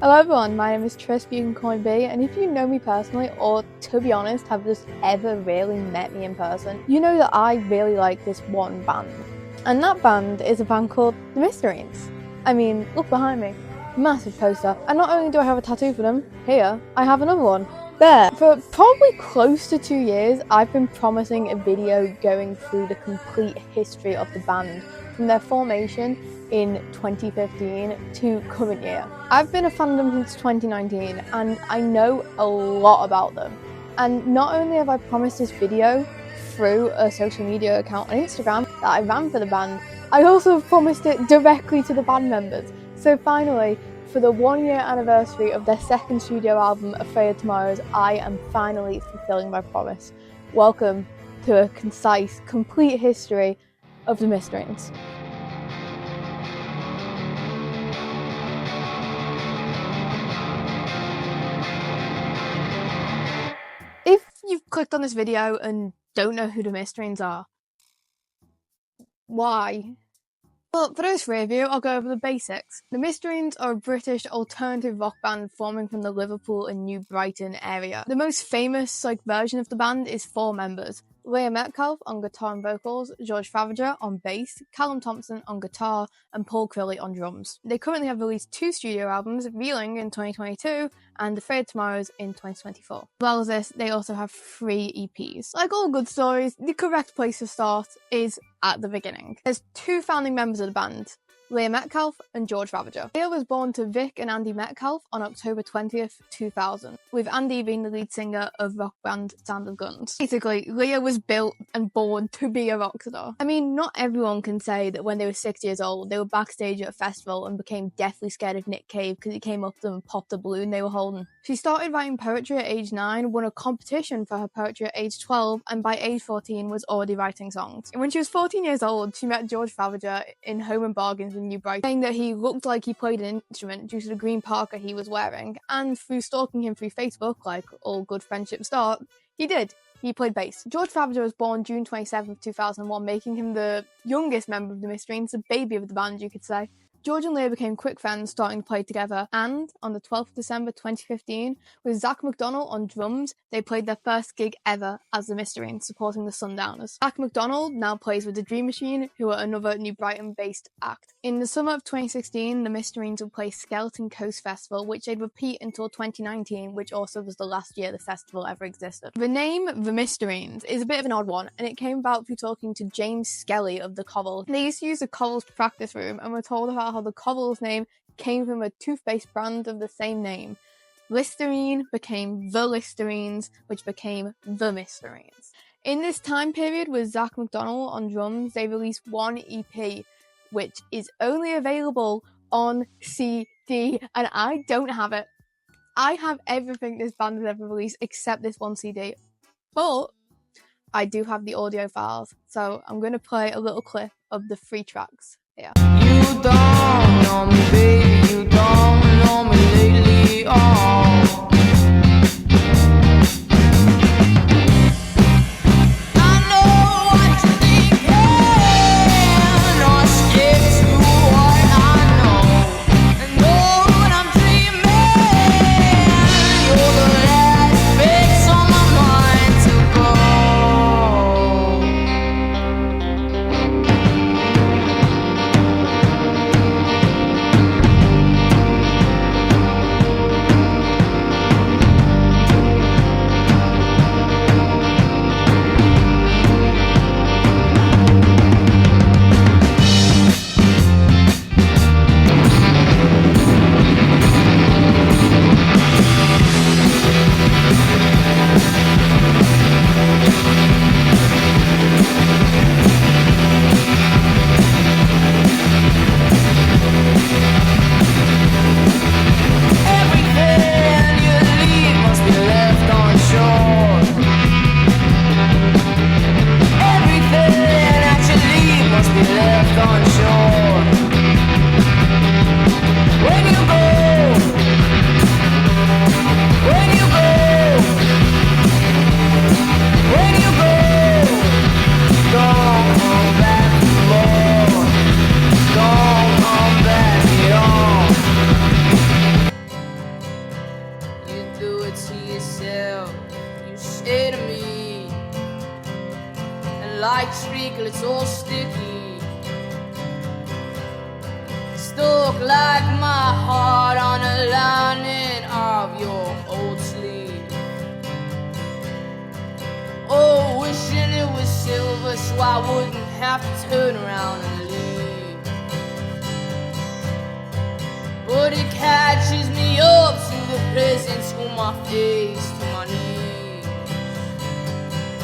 Hello everyone, my name is Tris, but you can call me B, and if you know me personally, or to be honest, have just ever really met me in person, you know that I really like this one band. And that band is a band called The Mysterines. I mean, look behind me. Massive poster. And not only do I have a tattoo for them, here, I have another one. There. For probably close to 2 years, I've been promising a video going through the complete history of the band, from their formation in 2015 to current year. I've been a fan of them since 2019 and I know a lot about them. And not only have I promised this video through a social media account on Instagram that I ran for the band, I also promised it directly to the band members. So finally, for the 1 year anniversary of their second studio album, Afraid of Tomorrows, I am finally fulfilling my promise. Welcome to a concise, complete history of the Mysterines. If you've clicked on this video and don't know who the Mysterines are, why? Well, for those three of you, I'll go over the basics. The Mysterines are a British alternative rock band forming from the Liverpool and New Brighton area. The most famous version of the band is 4 members. Leah Metcalfe on guitar and vocals, George Favager on bass, Callum Thompson on guitar, and Paul Crilly on drums. They currently have released 2 studio albums, Reeling in 2022 and Afraid of Tomorrows in 2024. As well as this, they also have 3 EPs. Like all good stories, the correct place to start is at the beginning. There's 2 founding members of the band, Leah Metcalfe and George Favager. Leah was born to Vic and Andy Metcalfe on October 20th, 2000, with Andy being the lead singer of rock band Sound of Guns. Basically, Leah was built and born to be a rock star. I mean, not everyone can say that when they were 6 years old, they were backstage at a festival and became deathly scared of Nick Cave because he came up to them and popped a balloon they were holding. She started writing poetry at age 9, won a competition for her poetry at age 12, and by age 14 was already writing songs. And when she was 14 years old, she met George Favager in Home and Bargains in New Brighton, saying that he looked like he played an instrument due to the green parka he was wearing, and through stalking him through Facebook, like all good friendships start, he did. He played bass. George Favager was born June 27th, 2001, making him the youngest member of the Mysterines, the baby of the band, you could say. George and Leah became quick friends, starting to play together, and on the 12th of December 2015, with Zach McDonald on drums, they played their first gig ever as the Mysterines, supporting the Sundowners. Zach McDonald now plays with the Dream Machine, who are another New Brighton-based act. In the summer of 2016, the Mysterines will play Skeleton Coast Festival, which they'd repeat until 2019, which also was the last year the festival ever existed. The name The Mysterines is a bit of an odd one, and it came about through talking to James Skelly of the Cobbles. They used to use the Cobbles practice room and were told about how the Cobbles name came from a toothpaste brand of the same name. Listerine became the Listerines, which became the Mysterines. In this time period with Zach McDonald on drums, they released 1 EP, which is only available on CD, and I don't have it. I have everything this band has ever released except this 1 CD, but I do have the audio files, so I'm going to play a little clip of the 3 tracks here. You don't know me, baby, you don't know me lately, oh. I know what you're thinking, or stick to what I know what I'm dreaming, you're the last fix on my mind to go. like treacle, it's all sticky. Stuck like my heart on a lining of your old sleeve. Oh, wishing it was silver so I wouldn't have to turn around and leave. But it catches me up to the present, to my face, to my knees.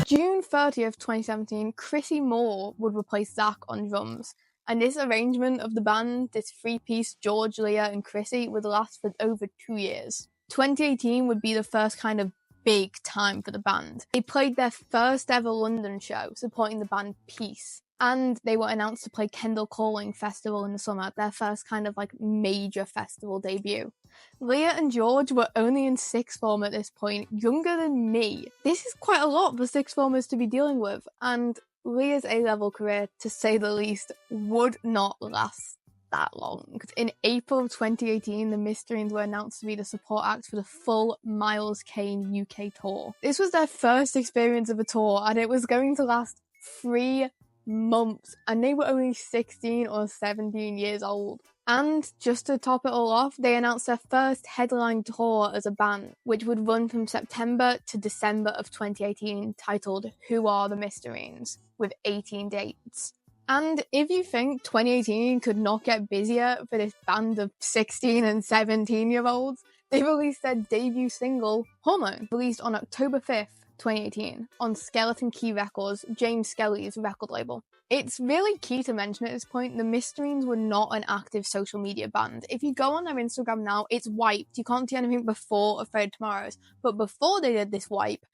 June 30th, 2017, Chrissy Moore would replace Zach on drums. And this arrangement of the band, this three-piece George, Leah and Chrissy, would last for over 2 years. 2018 would be the first kind of big time for the band. They played their first ever London show, supporting the band Peace. And they were announced to play Kendal Calling Festival in the summer, their first kind of like major festival debut. Leah and George were only in sixth form at this point, younger than me. This is quite a lot for sixth formers to be dealing with, and Leah's A-level career, to say the least, would not last that long. In April of 2018, the Mysterines were announced to be the support act for the full Miles Kane UK tour. This was their first experience of a tour, and it was going to last 3 months, and they were only 16 or 17 years old. And just to top it all off, they announced their first headline tour as a band, which would run from September to December of 2018, titled Who Are The Mysterines, with 18 dates. And if you think 2018 could not get busier for this band of 16 and 17-year-olds, they released their debut single, Hormone, released on October 5th, 2018, on Skeleton Key Records, James Skelly's record label. It's really key to mention at this point, the Mysterines were not an active social media band. If you go on their Instagram now, it's wiped. You can't see anything before Afraid of Tomorrow's. But before they did this wipe,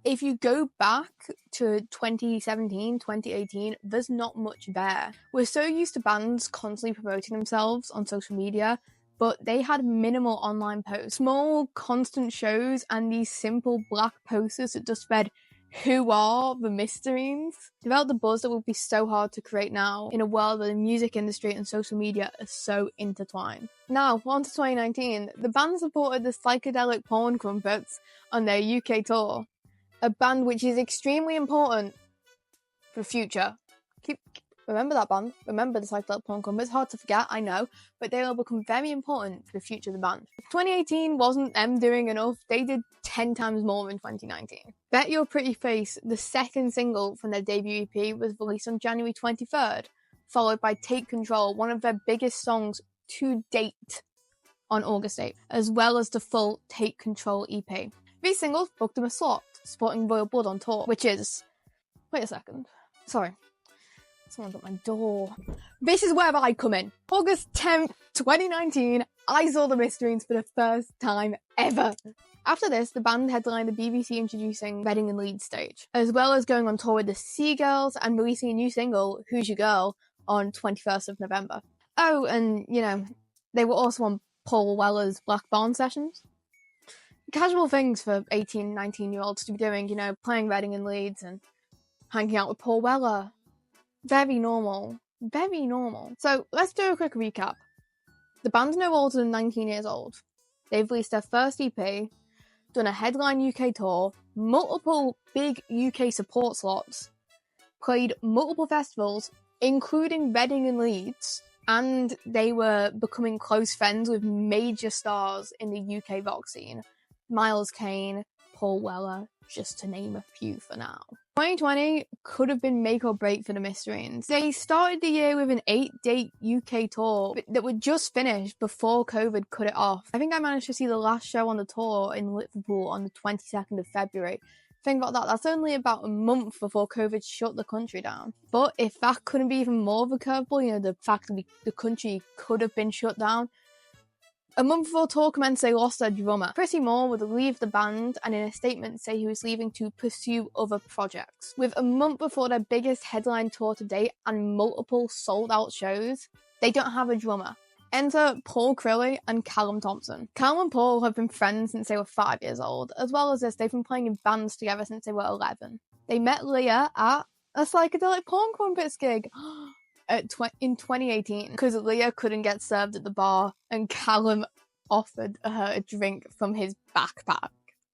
if you go back to 2017, 2018, there's not much there. We're so used to bands constantly promoting themselves on social media, but they had minimal online posts, small, constant shows, and these simple black posters that just read, "Who are the Mysterines?" Developed the buzz that would be so hard to create now in a world where the music industry and social media are so intertwined. Now, on to 2019, the band supported the Psychedelic Porn Crumpets on their UK tour, a band which is extremely important for the future. Remember that band, remember the Psychedelic Porn Crumpets, it's hard to forget, I know, but they will become very important for the future of the band. 2018 wasn't them doing enough, they did 10 times more in 2019. Bet Your Pretty Face, the second single from their debut EP, was released on January 23rd, followed by Take Control, one of their biggest songs to date, on August 8th, as well as the full Take Control EP. These singles booked them a slot, supporting Royal Blood on tour, which is... Wait a second. Sorry. Someone's at my door. This is where I come in. August 10th, 2019, I saw the Mysterines for the first time ever. After this, the band headlined the BBC Introducing Reading and Leeds stage, as well as going on tour with the Seagirls and releasing a new single, Who's Your Girl, on 21st of November. Oh, and, you know, they were also on Paul Weller's Black Barn sessions. Casual things for 18, 19-year-olds to be doing, you know, playing Reading and Leeds and hanging out with Paul Weller. Very normal. Very normal. So, let's do a quick recap. The band's no older than 19 years old. They've released their first EP, done a headline UK tour, multiple big UK support slots, played multiple festivals, including Reading and Leeds, and they were becoming close friends with major stars in the UK rock scene. Miles Kane, Paul Weller, just to name a few for now. 2020 could have been make or break for the Mysterines. They started the year with an 8-date UK tour that would just finish before COVID cut it off. I think I managed to see the last show on the tour in Liverpool on the 22nd of February. Think about that, that's only about a month before COVID shut the country down. But if that couldn't be even more of a curveball, you know, the fact that the country could have been shut down, a month before tour commenced, they lost their drummer. Chrissy Moore would leave the band and in a statement say he was leaving to pursue other projects. With a month before their biggest headline tour to date and multiple sold-out shows, they don't have a drummer. Enter Paul Crilly and Callum Thompson. Callum and Paul have been friends since they were 5 years old. As well as this, they've been playing in bands together since they were 11. They met Leah at a Psychedelic Porn Crumpets gig in 2018 because Leah couldn't get served at the bar and Callum offered her a drink from his backpack.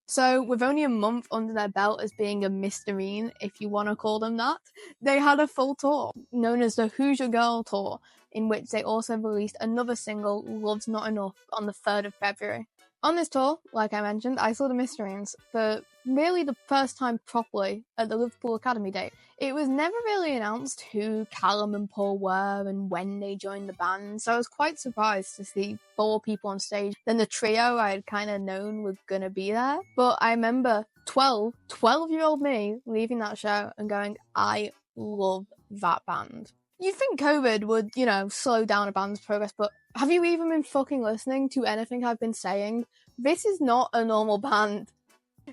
So, with only a month under their belt as being a Mysterine, if you want to call them that, they had a full tour, known as the Who's Your Girl Tour, in which they also released another single, Love's Not Enough, on the 3rd of February. On this tour, like I mentioned, I saw the Mysterines for really the first time properly at the Liverpool Academy date. It was never really announced who Callum and Paul were and when they joined the band, so I was quite surprised to see 4 people on stage. Then the trio I had kind of known were gonna be there. But I remember 12-year-old me leaving that show and going, I love that band. You'd think COVID would, slow down a band's progress, but have you even been fucking listening to anything I've been saying? This is not a normal band.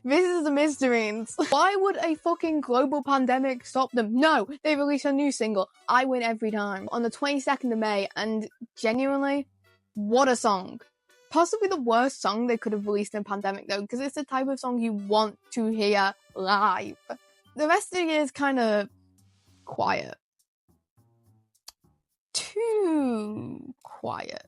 This is the Mysterines. Why would a fucking global pandemic stop them? No, they released a new single, I Win Every Time, on the 22nd of May, and genuinely, what a song. Possibly the worst song they could have released in a pandemic though, because it's the type of song you want to hear live. The rest of the year is kind of quiet. Too quiet.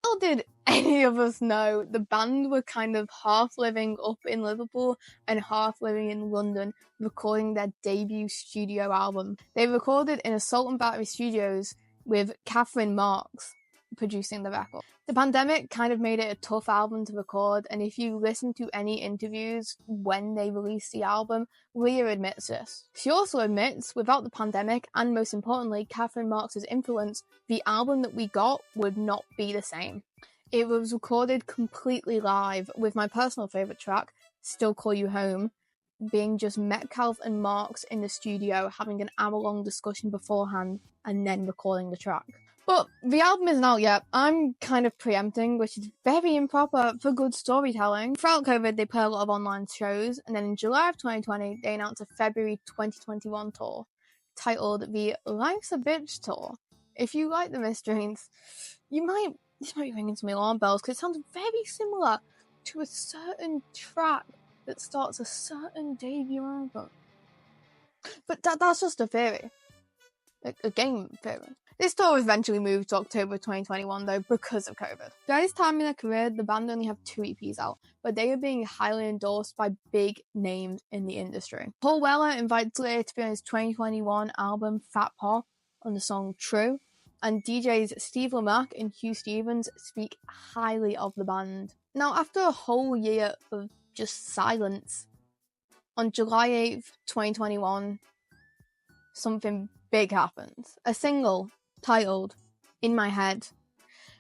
How did any of us know the band were kind of half living up in Liverpool and half living in London, recording their debut studio album? They recorded in Assault and Battery Studios with Catherine Marks producing the record. The pandemic kind of made it a tough album to record, and if you listen to any interviews when they released the album, Leah admits this. She also admits, without the pandemic, and most importantly, Catherine Marks' influence, the album that we got would not be the same. It was recorded completely live, with my personal favourite track, Still Call You Home, being just Metcalfe and Marks in the studio having an hour-long discussion beforehand and then recording the track. But the album isn't out yet. I'm kind of preempting, which is very improper for good storytelling. Throughout COVID, they play a lot of online shows, and then in July of 2020, they announced a February 2021 tour titled the Life's a Bitch Tour. If you like the Mysterines, this might be ringing some alarm bells, because it sounds very similar to a certain track that starts a certain debut album. But that's just a theory. A game theory. This tour was eventually moved to October 2021 though because of COVID. During this time in their career, the band only have 2 EPs out, but they are being highly endorsed by big names in the industry. Paul Weller invited Slayer to be on his 2021 album Fat Pop on the song True, and DJs Steve Lamacq and Hugh Stevens speak highly of the band. Now, after a whole year of just silence, on July 8th, 2021, something big happens. A single titled In My Head,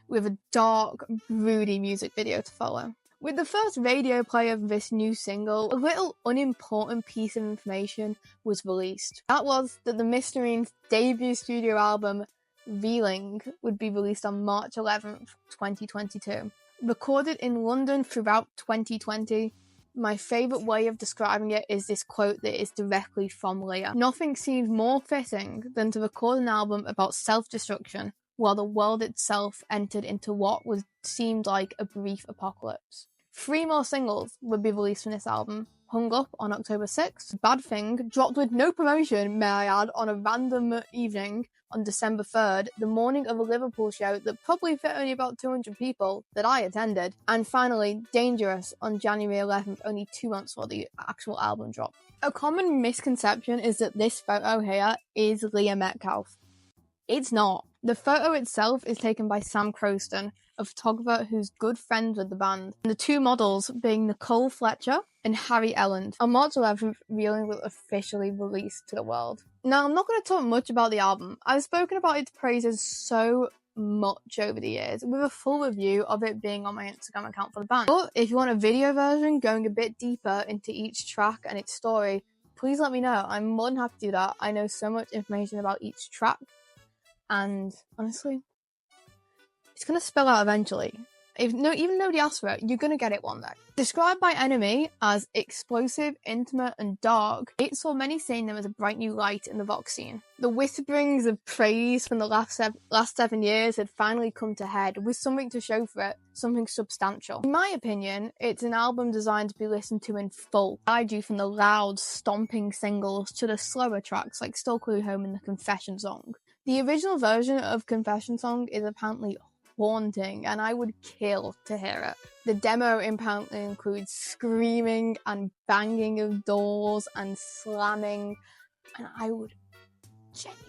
with a dark, broody music video to follow. With the first radio play of this new single, a little unimportant piece of information was released. That was that the Mysterines' debut studio album, Reeling, would be released on March 11th, 2022. Recorded in London throughout 2020, my favourite way of describing it is this quote that is directly from Leah. Nothing seems more fitting than to record an album about self-destruction while the world itself entered into what seemed like a brief apocalypse. 3 more singles would be released from this album. Hung Up on October 6th, Bad Thing, dropped with no promotion, may I add, on a random evening on December 3rd, the morning of a Liverpool show that probably fit only about 200 people that I attended, and finally Dangerous on January 11th, only 2 months before the actual album dropped. A common misconception is that this photo here is Leah Metcalfe. It's not. The photo itself is taken by Sam Croston, a photographer who's good friends with the band, and the 2 models being Nicole Fletcher and Harry Elland. On March 11th, Reeling was officially released to the world. Now, I'm not going to talk much about the album. I've spoken about its praises so much over the years, with a full review of it being on my Instagram account for the band. But if you want a video version going a bit deeper into each track and its story, please let me know. I'm more than happy to do that. I know so much information about each track, and honestly, it's going to spill out eventually. Even nobody asked for it, you're going to get it one day. Described by Enemy as explosive, intimate, and dark, it saw many seeing them as a bright new light in the rock scene. The whisperings of praise from the last 7 years had finally come to head, with something to show for it, something substantial. In my opinion, it's an album designed to be listened to in full. I do from the loud, stomping singles to the slower tracks like Still Call You Home and the Confession Song. The original version of Confession Song is apparently haunting, and I would kill to hear it. The demo apparently includes screaming and banging of doors and slamming, and I would genuinely,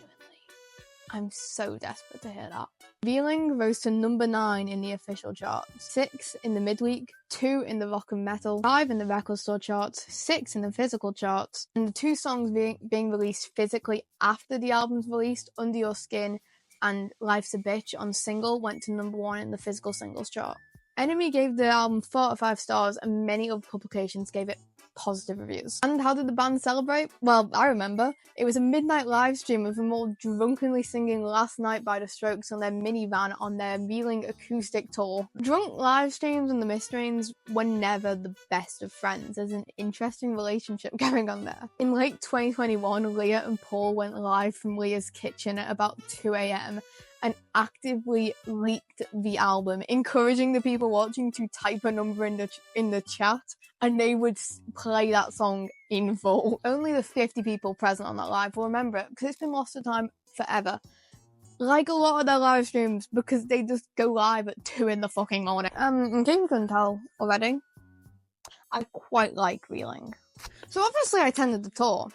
I'm so desperate to hear that. Feeling rose to number 9 in the official charts, 6 in the midweek, 2 in the rock and metal, 5 in the record store charts, 6 in the physical charts, and the 2 songs being released physically after the album's released, Under Your Skin and Life's a Bitch on single, went to number 1 in the physical singles chart. Enemy gave the album 4 out of 5 stars, and many other publications gave it positive reviews. And how did the band celebrate? Well, I remember. It was a midnight live stream of them all drunkenly singing Last Night by The Strokes on their minivan on their Reeling acoustic tour. Drunk live streams and the Mysterines were never the best of friends. There's an interesting relationship going on there. In late 2021, Leah and Paul went live from Leah's kitchen at about 2 a.m. and actively leaked the album, encouraging the people watching to type a number in the chat, and they would play that song in full. Only the 50 people present on that live will remember it, because it's been lost to time forever. Like a lot of their live streams, because they just go live at 2 in the fucking morning. In case you couldn't tell already, I quite like Reeling. So obviously I attended the tour.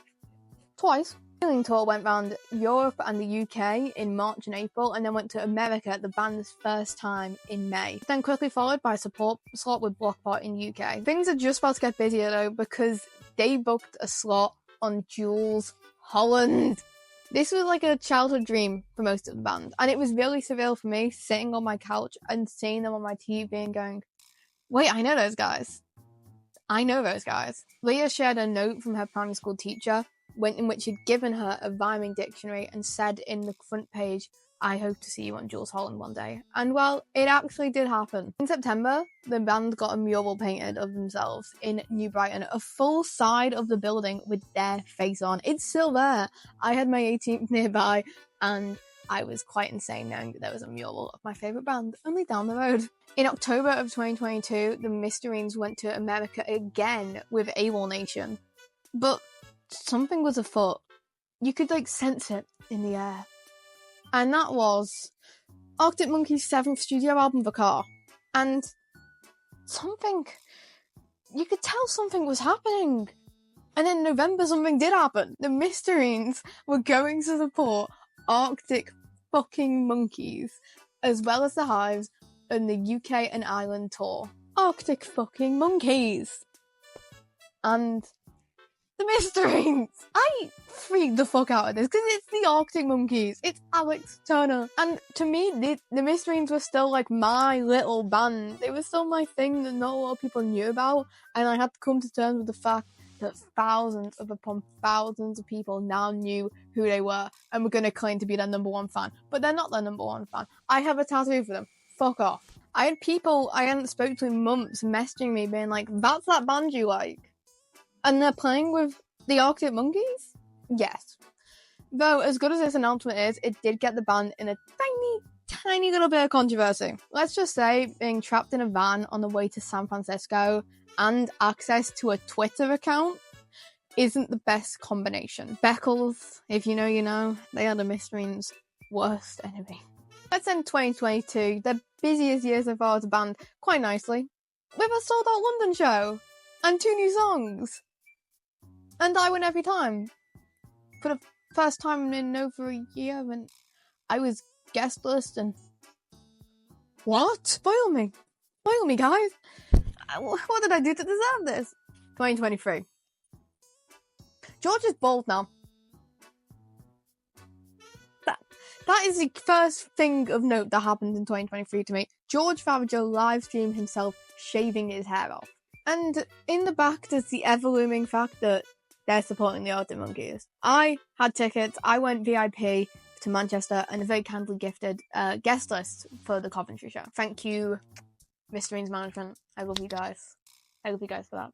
Twice. The Reeling tour went around Europe and the UK in March and April, and then went to America at the band's first time in May. Then quickly followed by a support slot with Blockpart in UK. Things are just about to get busier though, because they booked a slot on Jules Holland. This was like a childhood dream for most of the band, and it was really surreal for me sitting on my couch and seeing them on my TV and going, wait, I know those guys. Leah shared a note from her primary school teacher in which he'd given her a rhyming dictionary and said in the front page, I hope to see you on Jules Holland one day. And well, it actually did happen. In September, the band got a mural painted of themselves in New Brighton, a full side of the building with their face on. It's still there. I had my 18th nearby, and I was quite insane knowing that there was a mural of my favourite band only down the road. In October of 2022, the Mysterines went to America again with AWOL Nation. But something was afoot. You could sense it in the air. And that was Arctic Monkeys' 7th studio album, The Car. And you could tell something was happening. And then in November something did happen. The Mysterines were going to support Arctic fucking Monkeys, as well as the Hives, on the UK and Ireland tour. Arctic fucking Monkeys. And the Mysterines! I freaked the fuck out of this, because it's the Arctic Monkeys. It's Alex Turner. And to me, the Mysterines were still my little band. They were still my thing that not a lot of people knew about, and I had to come to terms with the fact that thousands upon thousands of people now knew who they were and were going to claim to be their number 1 fan. But they're not their number 1 fan. I have a tattoo for them. Fuck off. I had people I hadn't spoken to in months messaging me being like, that's that band you like? And they're playing with the Arctic Monkeys? Yes. Though, as good as this announcement is, it did get the band in a tiny little bit of controversy. Let's just say, being trapped in a van on the way to San Francisco and access to a Twitter account isn't the best combination. Beckles, if you know, you know, they are the Mysterines' worst enemy. Let's end 2022, their busiest year so far as a band, quite nicely, with a sold-out London show and 2 new songs. And I win every time. For the first time in over a year, and I was guest list and... What? Spoil me, guys. What did I do to deserve this? 2023. George is bald now. That is the first thing of note that happened in 2023 to me. George Farager live streamed himself shaving his hair off. And in the back, there's the ever-looming fact that they're supporting the Arctic Monkeys. I had tickets. I went VIP to Manchester and a very kindly gifted guest list for the Coventry show. Thank you, Mysterines management. I love you guys. I love you guys for that.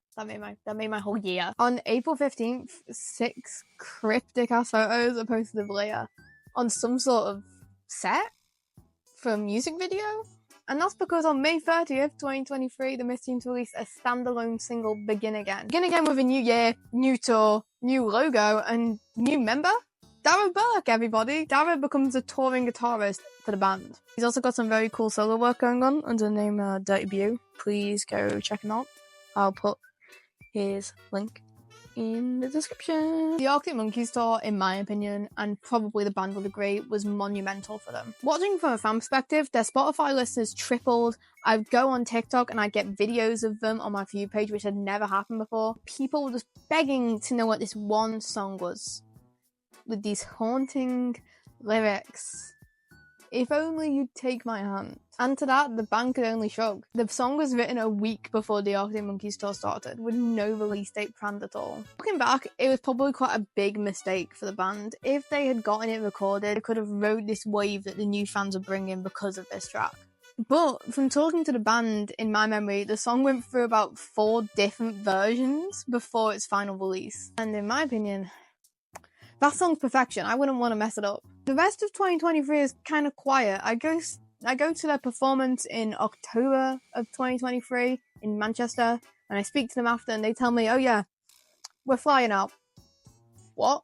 That made my whole year. On April 15th, 6 cryptic-ass photos are posted of Leia on some sort of set for a music video. And that's because on May 30th, 2023, the Mysterines released a standalone single, Begin Again. Begin Again with a new year, new tour, new logo, and new member? Dara Burke, everybody! Dara becomes a touring guitarist for the band. He's also got some very cool solo work going on under the name Dirty Bew. Please go check him out. I'll put his link in the description. The Arctic Monkeys tour, in my opinion, and probably the band would agree, was monumental for them. Watching from a fan perspective, their Spotify listeners tripled. I would go on TikTok and I'd get videos of them on my For You page, which had never happened before. People were just begging to know what this one song was, with these haunting lyrics. If only you'd take my hand. And to that, the band could only shrug. The song was written a week before the Arctic Monkeys tour started, with no release date planned at all. Looking back, it was probably quite a big mistake for the band. If they had gotten it recorded, they could have rode this wave that the new fans were bringing because of this track. But from talking to the band, in my memory, the song went through about 4 different versions before its final release. And in my opinion, that song's perfection. I wouldn't want to mess it up. The rest of 2023 is kind of quiet. I go to their performance in October of 2023 in Manchester, and I speak to them after, and they tell me, oh yeah, we're flying out. What?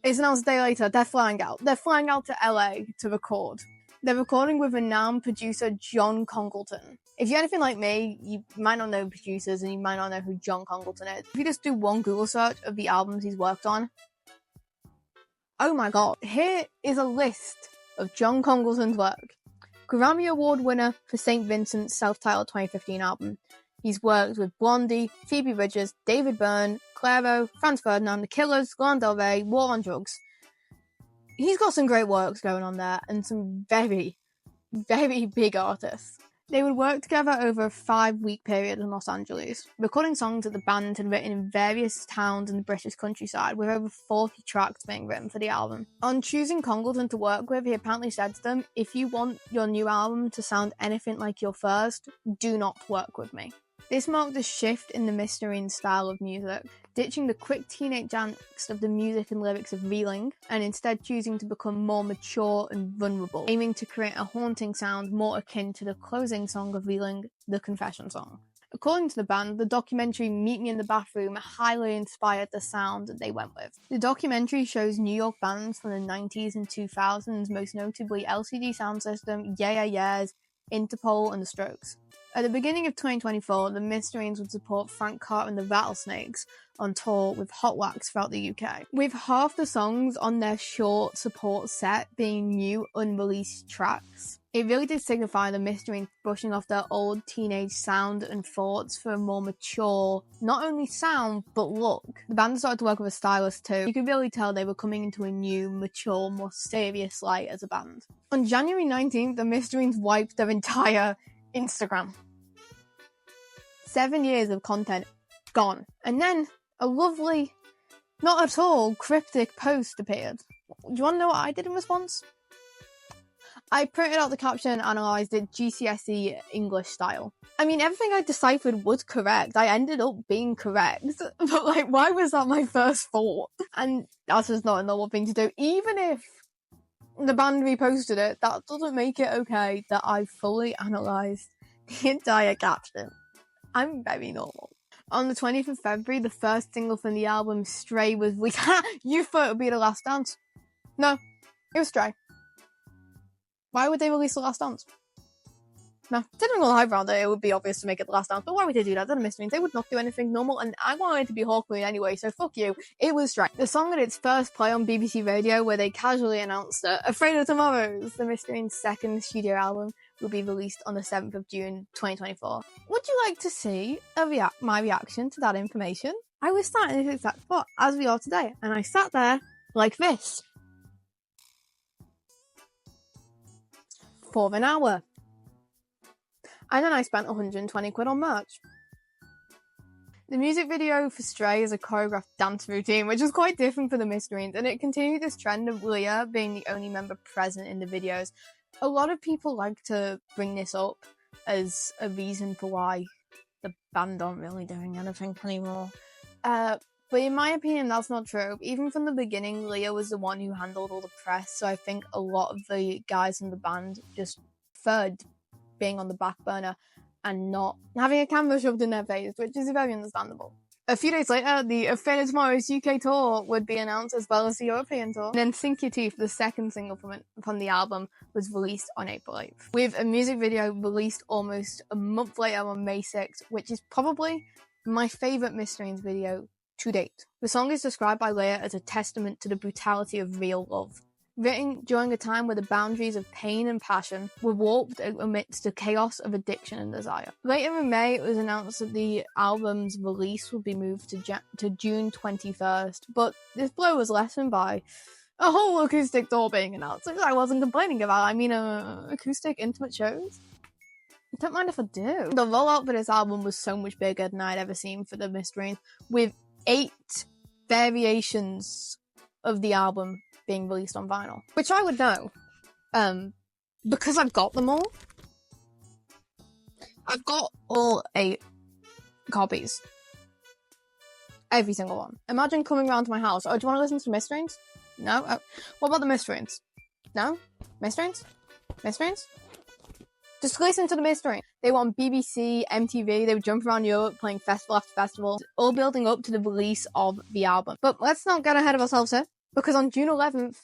It's announced a day later, they're flying out. They're flying out to LA to record. They're recording with renowned producer John Congleton. If you're anything like me, you might not know producers, and you might not know who John Congleton is. If you just do one Google search of the albums he's worked on, oh my god, here is a list of John Congleton's work. Grammy Award winner for St. Vincent's self-titled 2015 album. He's worked with Blondie, Phoebe Bridgers, David Byrne, Clairo, Franz Ferdinand, The Killers, Lana Del Rey, War on Drugs. He's got some great works going on there, and some very, very big artists. They would work together over a 5-week period in Los Angeles, recording songs that the band had written in various towns in the British countryside, with over 40 tracks being written for the album. On choosing Congleton to work with, he apparently said to them, if you want your new album to sound anything like your first, do not work with me. This marked a shift in the Mysterines style of music, ditching the quick teenage angst of the music and lyrics of Reeling, and instead choosing to become more mature and vulnerable, aiming to create a haunting sound more akin to the closing song of Reeling, the Confession Song. According to the band, the documentary Meet Me in the Bathroom highly inspired the sound that they went with. The documentary shows New York bands from the 90s and 2000s, most notably LCD Sound System, Yeah Yeah Yeahs, Interpol, and The Strokes. At the beginning of 2024, the Mysterines would support Frank Carter and the Rattlesnakes on tour with Hot Wax throughout the UK, with half the songs on their short support set being new unreleased tracks. It really did signify the Mysterines brushing off their old teenage sound and thoughts for a more mature, not only sound, but look. The band started to work with a stylist too. You could really tell they were coming into a new, mature, more serious light as a band. On January 19th, the Mysterines wiped their entire Instagram. 7 years of content gone. And then a lovely, not at all cryptic post appeared. Do you want to know what I did in response? I printed out the caption and analysed it GCSE English style. I mean, everything I deciphered was correct. I ended up being correct. But like, why was that my first thought? And that's just not a normal thing to do. Even if the band reposted it, that doesn't make it okay that I fully analysed the entire caption. I'm very normal. On the 20th of February, the first single from the album, Stray, was released. Ha! You thought it would be The Last Dance. No, it was Stray. Why would they release The Last Dance? No, didn't go live around it. It would be obvious to make it The Last Dance, but why would they do that? They're the Mysterines. They would not do anything normal, and I wanted it to be Hawkmoon anyway, so fuck you. It was Stray. The song had its first play on BBC Radio, where they casually announced that Afraid of Tomorrows, the Mysterines' second studio album, will be released on the 7th of June 2024. Would you like to see my reaction to that information? I was sat in this exact spot, as we are today, and I sat there like this for an hour. And then I spent 120 quid on merch. The music video for Stray is a choreographed dance routine, which is quite different for the Mysterines, and it continued this trend of Leah being the only member present in the videos. A lot of people like to bring this up as a reason for why the band aren't really doing anything anymore. But in my opinion, that's not true. Even from the beginning, Leah was the one who handled all the press, so I think a lot of the guys in the band just preferred being on the back burner and not having a camera shoved in their face, which is very understandable. A few days later, the Afraid of Tomorrow's UK tour would be announced, as well as the European tour. And then Sink Your Teeth, the second single from the album, was released on April 8th, with a music video released almost a month later on May 6th, which is probably my favourite Mysterines video to date. The song is described by Leia as a testament to the brutality of real love. Written during a time where the boundaries of pain and passion were warped amidst the chaos of addiction and desire. Later in May, it was announced that the album's release would be moved to June 21st, but this blow was lessened by a whole acoustic tour being announced, which I wasn't complaining about. I mean, acoustic intimate shows? I don't mind if I do. The rollout for this album was so much bigger than I'd ever seen for the Mysterines, with 8 variations of the album being released on vinyl, which I would know, because I've got them all. I've got all 8 copies. Every single one. Imagine coming around to my house. Oh, do you want to listen to Mysterines? No? What about the Mysterines? No? Mysterines? Mysterines? Just listen to the Mysterines. They were on BBC, MTV, they would jump around Europe playing festival after festival, all building up to the release of the album. But let's not get ahead of ourselves here, because on June 11th,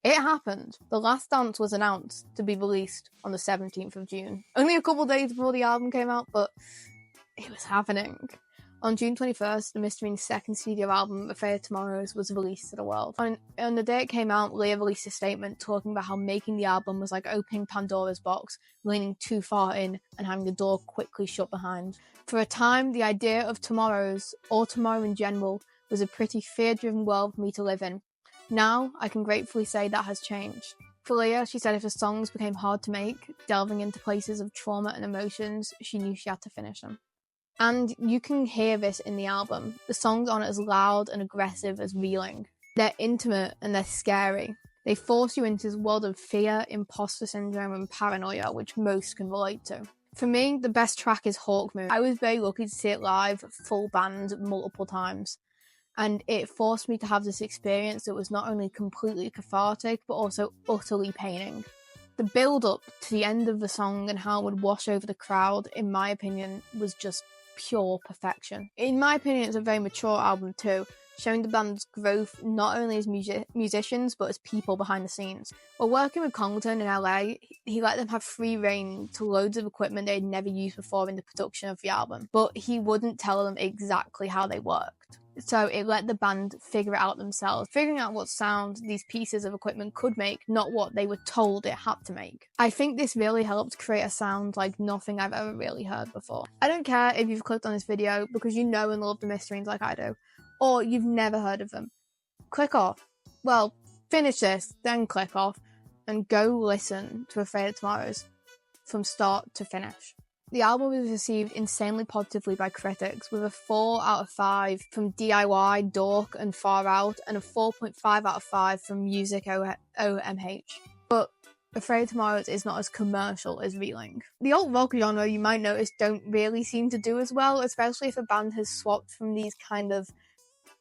it happened. The Last Dance was announced to be released on the 17th of June. Only a couple days before the album came out, but it was happening. On June 21st, the Mysterines' second studio album, Afraid of Tomorrows, was released to the world. On the day it came out, Leah released a statement talking about how making the album was like opening Pandora's box, leaning too far in and having the door quickly shut behind. For a time, the idea of Tomorrows, or tomorrow in general, was a pretty fear-driven world for me to live in. Now, I can gratefully say that has changed. For Leah, she said if the songs became hard to make, delving into places of trauma and emotions, she knew she had to finish them. And you can hear this in the album. The songs aren't as loud and aggressive as Reeling. They're intimate and they're scary. They force you into this world of fear, imposter syndrome and paranoia, which most can relate to. For me, the best track is Hawk Moon. I was very lucky to see it live, full band, multiple times. And it forced me to have this experience that was not only completely cathartic, but also utterly paining. The build-up to the end of the song and how it would wash over the crowd, in my opinion, was just pure perfection. In my opinion, it's a very mature album too, showing the band's growth not only as musicians, but as people behind the scenes. While working with Congleton in LA, he let them have free reign to loads of equipment they'd never used before in the production of the album, but he wouldn't tell them exactly how they worked. So it let the band figure it out themselves, figuring out what sound these pieces of equipment could make, not what they were told it had to make. I think this really helped create a sound like nothing I've ever really heard before. I don't care if you've clicked on this video because you know and love the Mysterines like I do, or you've never heard of them. Click off. Well, finish this, then click off, and go listen to Afraid of Tomorrows from start to finish. The album was received insanely positively by critics, with a 4 out of 5 from DIY, Dork and Far Out, and a 4.5 out of 5 from Music OMH. But Afraid of Tomorrows is not as commercial as Reeling. The alt rock genre, you might notice, don't really seem to do as well, especially if a band has swapped from these kind of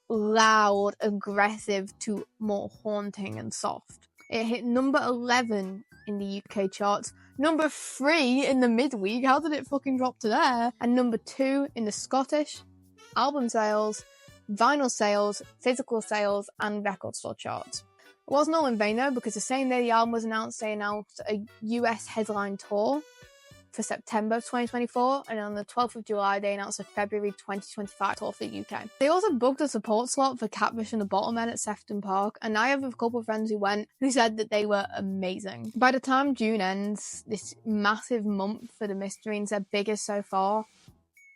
loud, aggressive to more haunting and soft. It hit number 11 in the UK charts, number 3 in the midweek, how did it fucking drop to there? And number 2 in the Scottish album sales, vinyl sales, physical sales, and record store charts. It wasn't all in vain though, because the same day the album was announced, they announced a US headline tour for September of 2024, and on the 12th of July they announced a February 2025 tour for the UK. They also booked a support slot for Catfish and the Bottlemen at Sefton Park, and I have a couple of friends who went who said that they were amazing. By the time June ends, this massive month for the Mysterines, their biggest so far,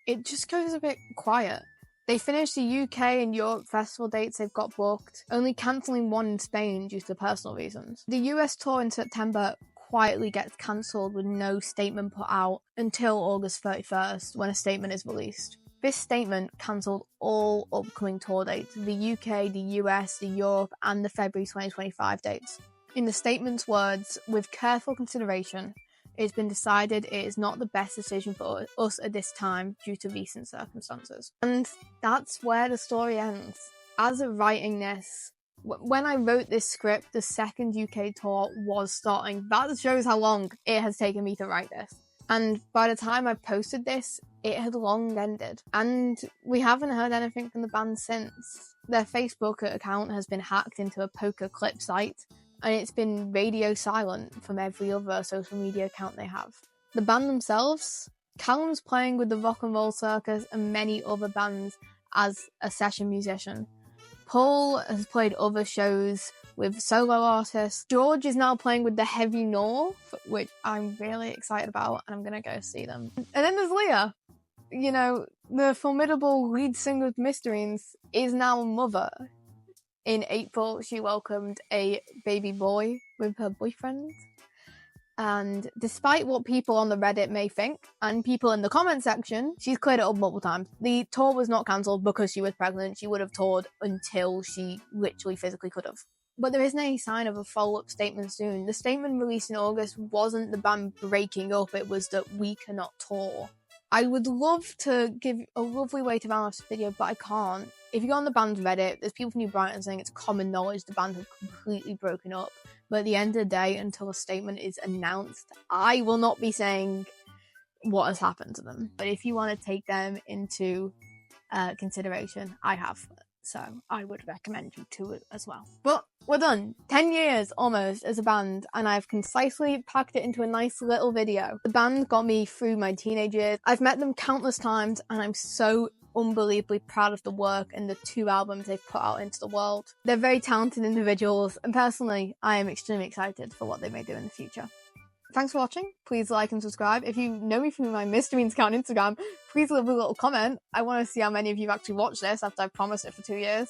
it just goes a bit quiet. They finished the UK and Europe festival dates they've got booked, only cancelling one in Spain due to personal reasons. The US tour in September quietly gets cancelled with no statement put out until August 31st, when a statement is released. This statement cancelled all upcoming tour dates, the UK, the US, the Europe, and the February 2025 dates. In the statement's words, with careful consideration, it has been decided it is not the best decision for us at this time due to recent circumstances. And that's where the story ends. As of writing this, when I wrote this script, the second UK tour was starting. That shows how long it has taken me to write this. And by the time I posted this, it had long ended. And we haven't heard anything from the band since. Their Facebook account has been hacked into a poker clip site, and it's been radio silent from every other social media account they have. The band themselves, Callum's playing with the Rock and Roll Circus and many other bands as a session musician. Paul has played other shows with solo artists. George is now playing with the Heavy North, which I'm really excited about, and I'm gonna go see them. And then there's Leah. You know, the formidable lead singer of Mysterines is now a mother. In April, she welcomed a baby boy with her boyfriend. And despite what people on the Reddit may think, and people in the comment section, she's cleared it up multiple times. The tour was not cancelled because she was pregnant. She would have toured until she literally physically could have. But there isn't any sign of a follow-up statement soon. The statement released in August wasn't the band breaking up, it was that we cannot tour. I would love to give a lovely way to round off this video, but I can't. If you go on the band's Reddit, there's people from New Brighton saying it's common knowledge the band have completely broken up. But at the end of the day, until a statement is announced, I will not be saying what has happened to them. But if you want to take them into consideration, I have. So I would recommend you to it as well. But we're done. 10 years almost as a band, and I've concisely packed it into a nice little video. The band got me through my teenage years. I've met them countless times, and I'm so unbelievably proud of the work and the 2 albums they've put out into the world. They're very talented individuals, and personally, I am extremely excited for what they may do in the future. Thanks for watching. Please like and subscribe. If you know me from my Mysterines account on Instagram, please leave a little comment. I want to see how many of you actually watched this after I promised it for 2 years.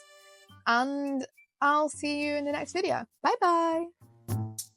And I'll see you in the next video. Bye bye!